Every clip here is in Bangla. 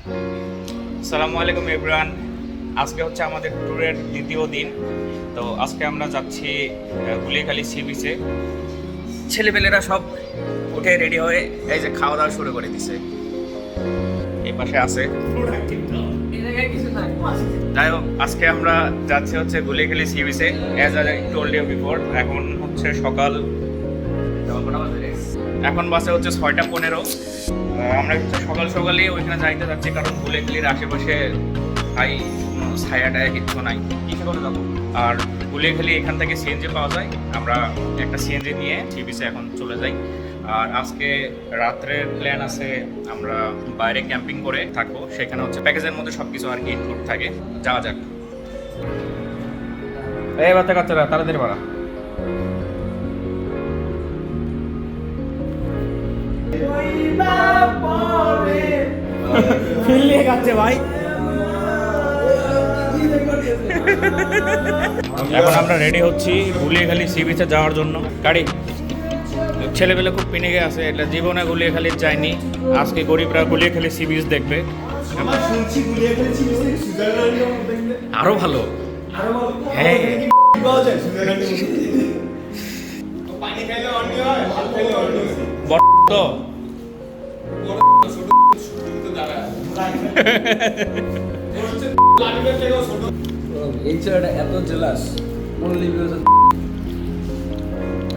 আসসালামু আলাইকুম এভরিওয়ান। আজকে হচ্ছে আমাদের ট্যুরের দ্বিতীয় দিন। তো আজকে আমরা যাচ্ছি গুলিয়াখালী সি বিচে। ছেলেপেলেরা সব উঠে রেডি হয়ে এই যে খাওয়া দাওয়া শুরু করে দিছে, এই পাশে আছে। যাই হোক, আজকে আমরা যাচ্ছি হচ্ছে গুলিয়াখালী সি বিচে, as I told you before. এখন হচ্ছে সকাল, এখন বাসে হচ্ছে 6টা 15। আমরা হচ্ছে সকাল সকালই ওইখানে যাইতে যাচ্ছি, কারণ গুলিয়াখালীর আশেপাশে হাই ছায়া টায়া কিচ্ছু নাই, কিসে করে যাবো। আর গুলিয়াখালী এখান থেকে সিএনজি পাওয়া যায়, আমরা একটা সিএনজি নিয়ে সি বিচে এখন চলে যাই। আর আজকে রাত্রের প্ল্যান আছে, আমরা বাইরে ক্যাম্পিং করে থাকবো, সেখানে হচ্ছে প্যাকেজের মধ্যে সব কিছু আর কি ইনক্লুড থাকে। যাওয়া যাক। এই বাচ্চা কাচ্চারা তাড়াতাড়ি বাড়া। ফিল নিয়ে যাচ্ছে ভাই। এখন আমরা রেডি হচ্ছি গুলিয়াখালী সি বিচে যাওয়ার জন্য। গাড়ি ছেলেবেলে খুব পিনিকে আছে, এটা জীবনে গুলিয়াখালী যায়নি। আজকে গরিবরা গুলিয়াখালী সি বিচ দেখবে। আরো ভালো, হ্যাঁ। তো এই ছেলেটা এত জেলাস, অনলি বিকজ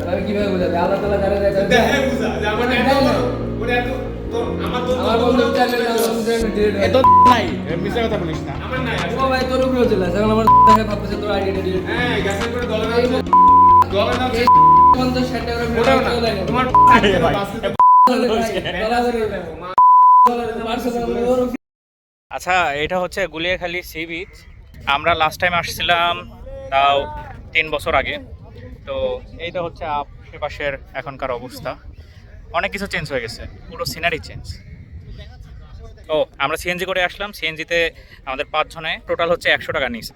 আমি কিভাবে বুঝাবো? আল্লাহ তাআলা কারে দেয় দেখে বুঝা যে আমার এত ওরে এত তো আমার তো আমার বন্ধু চ্যানেল এত নাই, মিছা কথা বলিস না। আমার নাই, ও ভাই তোর উপরে জেলাস। এখন আমার দেখে ভাবতেছে তোর আইডিটা ডিলিট। হ্যাঁ, গ্যাসের করে দলে না দলে না 50 টাকা করে ভিডিও দেয় তোমার ভাই। আচ্ছা, এটা হচ্ছে গুলিয়াখালী সি বিচ। আমরা লাস্ট টাইম আসছিলাম তাও 3 বছর আগে। তো এইটা হচ্ছে আশেপাশের এখনকার অবস্থা। অনেক কিছু চেঞ্জ হয়ে গেছে, পুরো সিনারি চেঞ্জ। ও, আমরা সিএনজি করে আসলাম। সিএনজিতে আমাদের 5 জনে টোটাল হচ্ছে 100 টাকা নিয়েছে।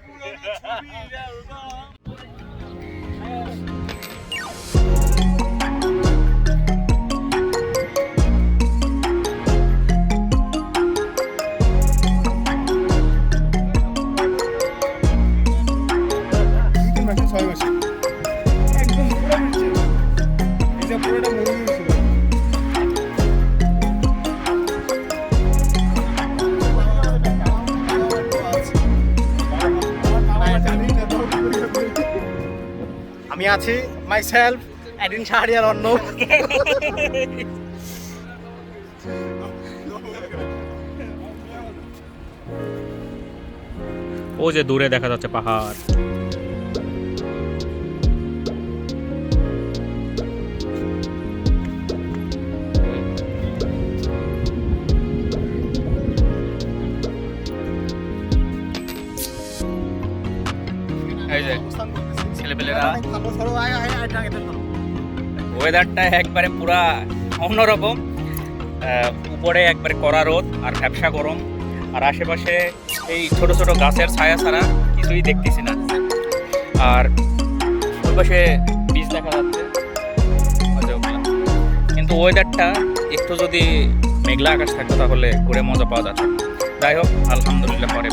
আমি আছি মাই সেলফ এডিন শাহরিয়ার অন্য। ও যে দূরে দেখা যাচ্ছে পাহাড়। এই যে ছেলেপেলেরা, ওয়েদারটা একবারে পুরা অন্যরকম। উপরে একবারে কড়া রোদ আর ভ্যাপসা গরম, আর আশেপাশে এই ছোট ছোট গাছের ছায়া ছাড়া কিছুই দেখতেছি না। আর ওই পাশে বীজ দেখা যাচ্ছে, কিন্তু ওয়েদারটা একটু যদি মেঘলা আকাশ থাকতো তাহলে ঘুরে মজা পাওয়া যেত। যাই হোক, আলহামদুলিল্লাহ পরে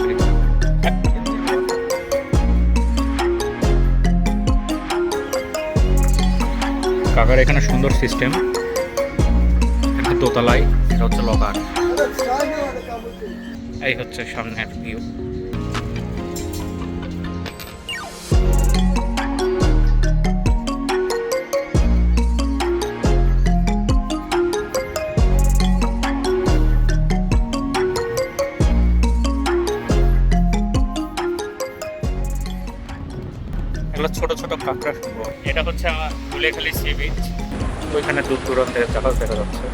কাকার এখানে সুন্দর সিস্টেম, একটা দোতলায়, এটা হচ্ছে লকার। এই হচ্ছে সামনের ভিউ। এগুলো ছোট ছোট কাঁকড়া। এটা হচ্ছে আমার গুলিয়াখালী সি বিচ। ওইখানে দূর দূরান্তে জাহাজ দেখা যাচ্ছে।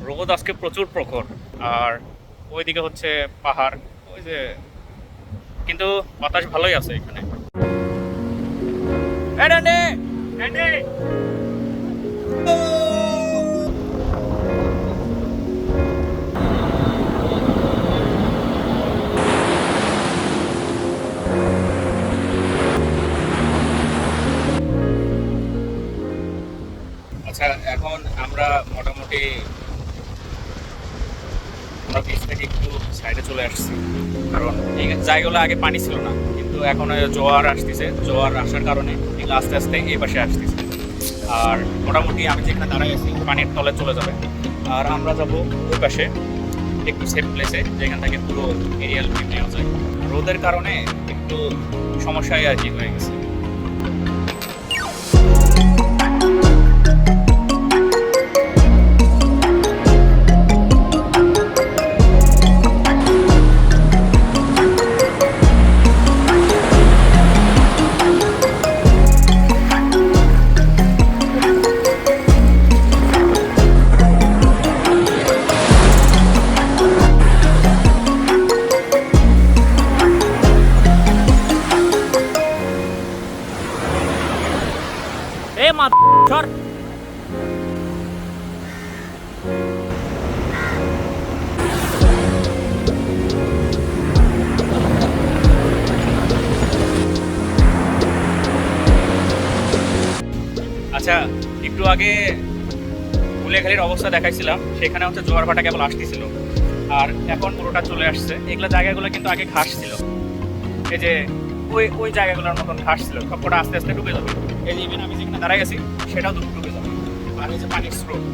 রোদ আজকে প্রচুর প্রখর, আর ওইদিকে হচ্ছে পাহাড়, ওই যে, কিন্তু বাতাস ভালোই আছে এখানে। আচ্ছা, এখন আমরা মোটামুটি আমরা বিচ থেকে একটু সাইডে চলে আসছি, কারণ এই জায়গাগুলো আগে পানি ছিল না, কিন্তু এখন জোয়ার আসতেছে। জোয়ার আসার কারণে এগুলো আস্তে আস্তে এই পাশে আসতেছে, আর মোটামুটি আমি যেখানে দাঁড়াই আছি পানির তলে চলে যাবে। আর আমরা যাব ওই পাশে একটু সেফ প্লেসে, যেখান থেকে পুরো এরিয়াল ভিউ নেওয়া যায়। রোদের কারণে একটু সমস্যায় আর কি হয়ে গেছে। আচ্ছা, একটু আগে গুলেখালির অবস্থা দেখাইছিলাম, সেখানে হচ্ছে জোয়ার ভাটা কেবল আসতেছিল, আর এখন পুরোটা চলে আসছে। এগুলো জায়গাগুলো কিন্তু আগে ঘাস ছিল, এই যে ওই জায়গাগুলোর মতন ঘাস ছিল, সবকটা আস্তে আস্তে ডুবে যাবে। এই যে ইভেন আমি যেখানে দাঁড়াই আছি সেটাও ডুবে যাবে। আর এই যে পানির স্রোত,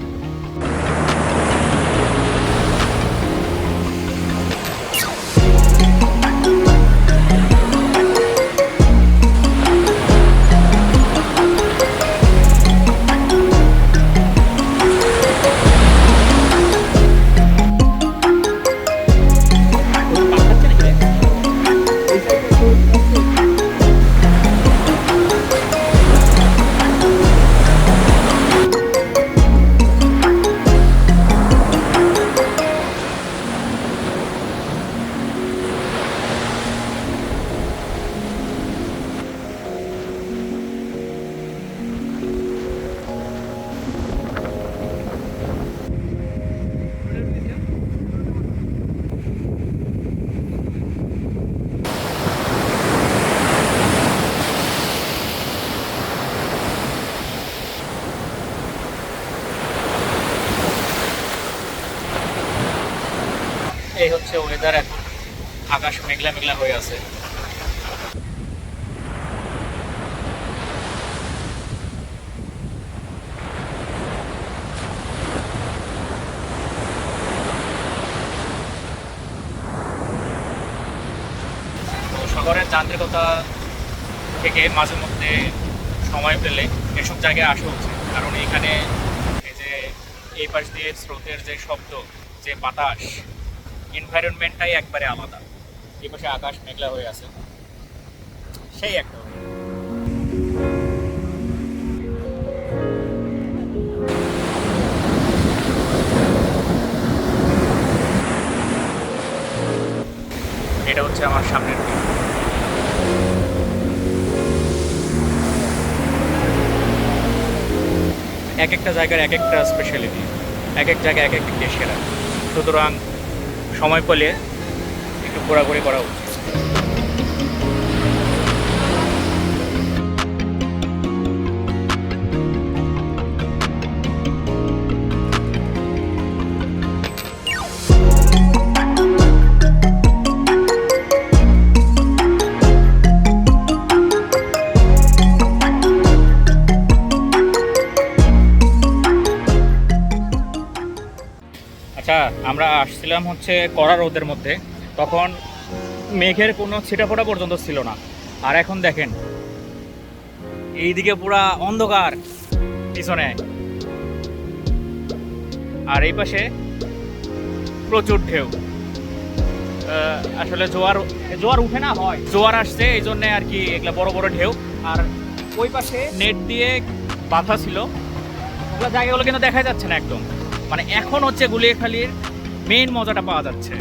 এই হচ্ছে ওয়েদার। এখন আকাশ মেঘলা মেঘলা হয়ে আছে। শহরের যান্ত্রিকতা থেকে মাঝে মধ্যে সময় পেলে এসব জায়গায় আসা উচিত, কারণ এখানে এই যে এই পাশ দিয়ে স্রোতের যে শব্দ, যে বাতাস, এনভায়রনমেন্টটাই একবারে আলাদা। এই পাশে আকাশ মেঘলা হয়ে আছে, সেই একটা। এটা হচ্ছে আমার সামনের দিক। এক একটা জায়গার এক একটা স্পেশালিটি, এক এক জায়গায় এক এক দিক দিয়ে সেরা। সুতরাং সময় পেলে একটু ঘোরাঘুরি করা উচিত। আচ্ছা, আমরা আসছিলাম হচ্ছে কড়া রোদের মধ্যে, তখন মেঘের কোনো ছিটাফোঁটা পর্যন্ত ছিল না। আর এখন দেখেন এইদিকে পুরা অন্ধকার পিছনে, আর এই পাশে প্রচুর ঢেউ। আসলে জোয়ার উঠে না, হয় জোয়ার আসছে এই জন্যে আর কি এগুলা বড় বড় ঢেউ। আর ওই পাশে নেট দিয়ে বাঁধা ছিল, ওগুলো জায়গাগুলো কিন্তু দেখা যাচ্ছে না একদম। মানে এখন হচ্ছে গুলিয়াখালীর মেইন মজাটা পাওয়া যাচ্ছে।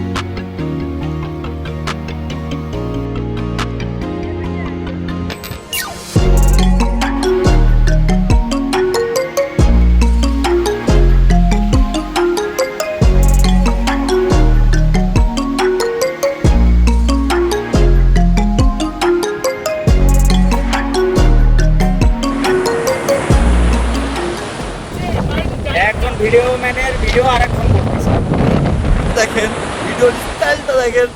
একজন ভিডিও ম্যানের ভিডিও আরেকজন করতেছে, দেখেন ভিডিও স্টাইলটা দেখেন।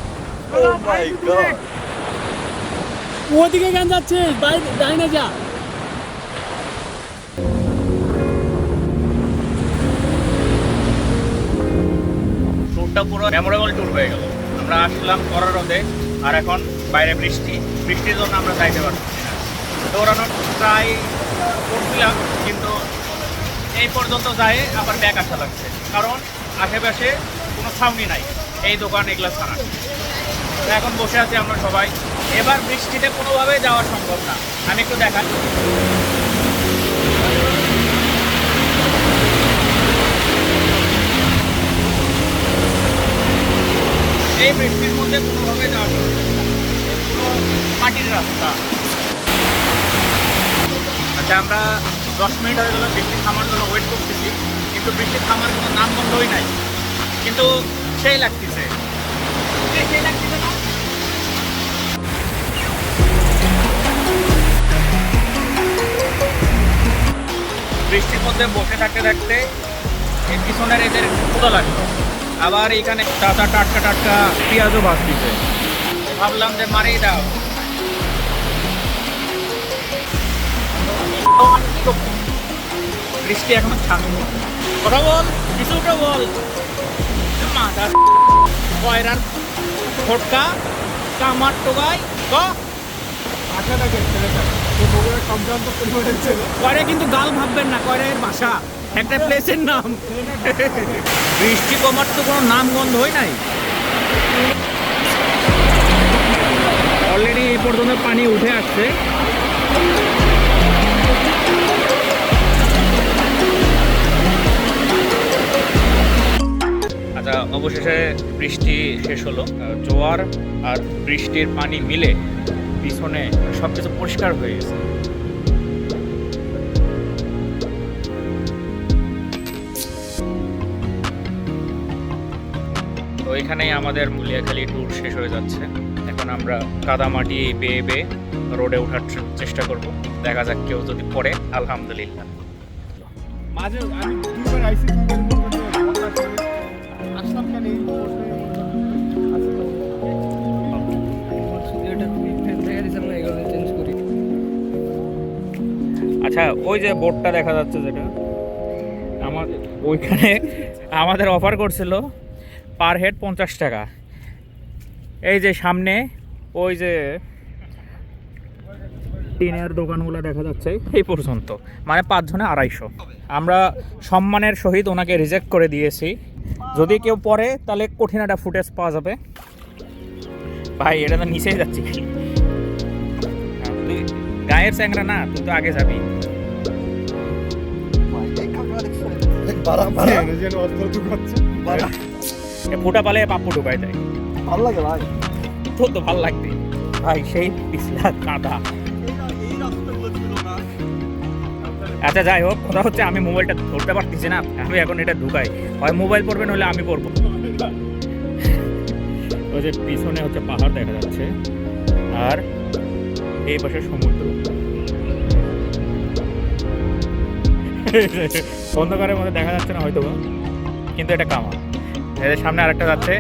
ও মাই গড, ওদিকে কেন যাচ্ছিস? ডাইনে যা। ট্যুরটা পুরো মেমোরেবল ট্যুর হয়ে গেল। আমরা আসলাম কড়া রোদে, আর এখন বাইরে বৃষ্টির জন্য আমরা যাইতে পারছি না। দৌড়ানোর ট্রাই করছিলাম, কিন্তু এই পর্যন্ত যায় আবার ব্যাক আসা লাগছে, কারণ আশেপাশে কোনো ছাউনি নাই, এই দোকান এগুলো ছাড়া। তো এখন বসে আছি আমরা সবাই। এবার বৃষ্টিতে কোনোভাবেই যাওয়া সম্ভব না। আমি একটু দেখাই, এই বৃষ্টির মধ্যে কোনোভাবে যাওয়া সম্ভব না, পুরো মাটির রাস্তা। আচ্ছা, আমরা 10 মিনিট হয়ে গেল বৃষ্টি থামার জন্য ওয়েট করতেছি, কিন্তু বৃষ্টি থামার কোনো নাম গন্ধই নাই, কিন্তু সেই লাগতেছে না। বৃষ্টির মধ্যে বসে থাকতে থাকতে এই পিছনের এদের ক্ষুধা লাগলো, আবার এখানে টাটকা টাটকা পেঁয়াজও ভাজতেছে। ভাবলাম যে মারিয়ে দাও। বৃষ্টি এখনো থামে। কথা বল, কিছু একটা বল। মাথা কয়রার ফটকা কামার টোগাই কয়রা, কিন্তু গাল ভাববেন না, কয়রার ভাষা একটা প্লেসের নাম। বৃষ্টি কমার তো কোনো নাম গন্ধ হয় নাই। অলরেডি এই পর্যন্ত পানি উঠে আসছে। আচ্ছা, অবশেষে বৃষ্টি শেষ হলো। জোয়ার আর বৃষ্টির পানি মিলে পিছনে সব কিছু পরিষ্কার হয়ে গেছে। তো এখানেই আমাদের মুলিয়াখালী ট্যুর শেষ হয়ে যাচ্ছে। এখন আমরা কাদামাটি বেয়ে বেয়ে রোডে ওঠার চেষ্টা করব। দেখা যাক, কেউ যদি পড়ে আলহামদুলিল্লাহ। মাঝে আমি দুইবার আইসি, আসলাম কেন এই আচ্ছা, ওই যে বোর্ডটা দেখা যাচ্ছে, যেটা ওইখানে আমাদের অফার করছিল পার হেড 50 টাকা। এই যে সামনে ওই যে টিনের দোকানগুলো দেখা যাচ্ছে এই পর্যন্ত, মানে 5 জনে 250। আমরা সম্মানের সহিত ওনাকে রিজেক্ট করে দিয়েছি। যদি কেউ পড়ে তাহলে কঠিন একটা ফুটেজ পাওয়া যাবে। ভাই, এটা তো নিচেই যাচ্ছি, তুই গায়ের চ্যাংরা না, তুই তো আগে যাবি। ফুটা পালে পাপ্পু ঢুকাই দেয়। ভালো লাগে ভাই, তোর তো ভালো লাগবে ভাই, সেই পিছলা কাঁদা। আচ্ছা, যাই হোক, কথা হচ্ছে আমি মোবাইলটা ধরতে পারতেছি না, আমি এখন এটা ঢুকাই, হয় মোবাইল পড়বে নইলে আমি পড়বো। ওই যে পিছনে হচ্ছে পাহাড় দেখা যাচ্ছে, আর এই পাশে সমুদ্র। অন্ধকারের মধ্যে দেখা যাচ্ছে না হয়তো, কিন্তু এটা কামাল। এদের সামনে আরেকটা যাচ্ছে,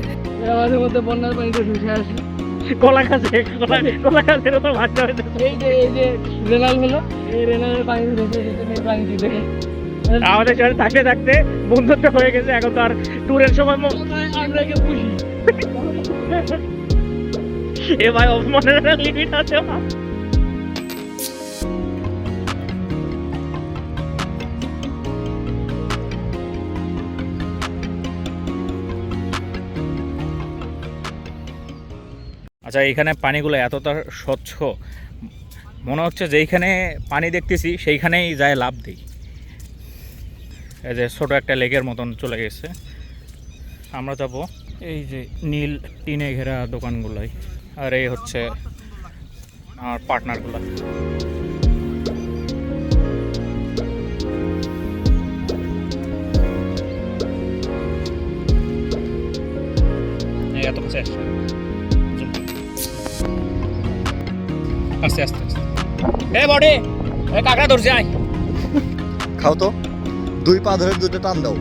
মাঝে মধ্যে বন্যার পানিতে ঢুকে আসে। কলা গাছের তো ভাষা হয়েছে। এই যে রেনাল হলো, এই রেনালের পানি ভেসে এই পানিটি দেখে আমাদের সাথে থাকতে থাকতে বন্ধুত্ব হয়ে গেছে। এখন তো আর ট্যুরের সময় আমরা একে পুষি। এ ভাই, অপমানের লিমিট আছে। আচ্ছা, এখানে পানিগুলো এতটা স্বচ্ছ, মনে হচ্ছে যেইখানে পানি দেখতেছি সেইখানেই যায় লাভ দিই। এই যে ছোট একটা লেকের মতন চলে গেছে। আমরা যাব এই যে নীল টিনে ঘেরা দোকানগুলাই, আর এই হচ্ছে আমার পার্টনারগুলো। এত কাছে আসছে, আস্তে আস্তে আস্তে। এ বডি, এ কাকড়া ধরছে, আয়। খাও তো, 2 পা ধরে 2টা টান দাও,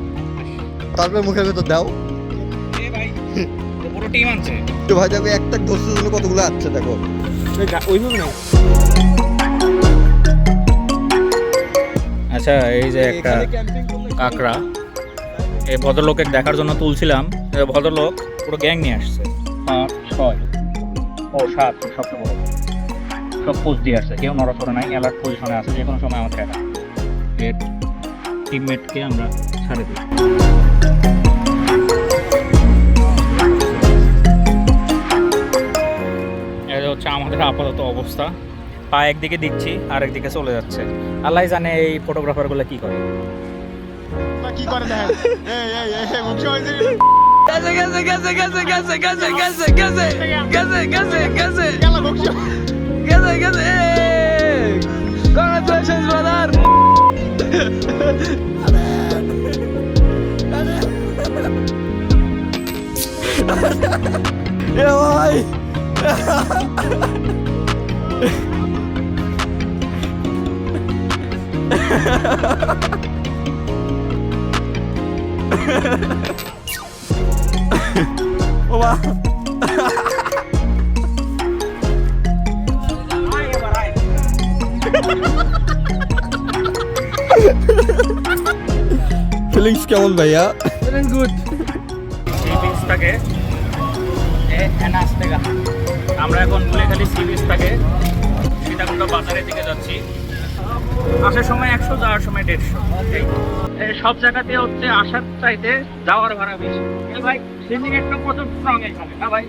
তারপরে মুখের ভেতর দাও। এ ভাই, তো পুরো টিম আনছে। তো ভাই দেখো একটা ধরছে জন্য কতগুলো আছে দেখো। ওইভাবে না। আচ্ছা, এই যে একটা কাকড়া, এই ভদ্রলোকের দেখার জন্য তুলছিলাম। এই ভদ্রলোক পুরো গ্যাং নিয়ে আসছে, 5, 6 ও 7 সবচেয়ে বড়, সব পোস্ট দিয়ে আসছে। কেউ নড়াচড়া নাই, অ্যালার্ট পজিশনে আছে, যে কোনো সময় আমাদের এটা এর টিমমেটকে আমরা ছাড়ে দিই। এটা হচ্ছে আমাদের আপাতত অবস্থা। পা একদিকে দিচ্ছি আর একদিকে চলে যাচ্ছে। আল্লাহ জানে এই ফটোগ্রাফারগুলো কি করে। কি করে দেখেন, এই মুখ্য হয়েছে। कैसे कैसे कैसे कैसे कैसे कैसे कैसे कैसे कैसे कैसे कैसे গেল মুখ্য। कैसे कैसे congratulations brother এ ভাই ও মা ফিলিংস কেমন ভাইয়া? feeling good সি বিচটাকে আমরা এখন গুলেখালি সি বিচটাকে সীতাকুণ্ড বাজারের দিকে যাচ্ছি। আসার সময় 100, যাওয়ার সময় 150। সব জায়গাতে হচ্ছে আসার চাইতে যাওয়ার ভাড়া বেশি। ভাই সুইমিং একটু প্রচুর স্ট্রং এখানে না ভাই।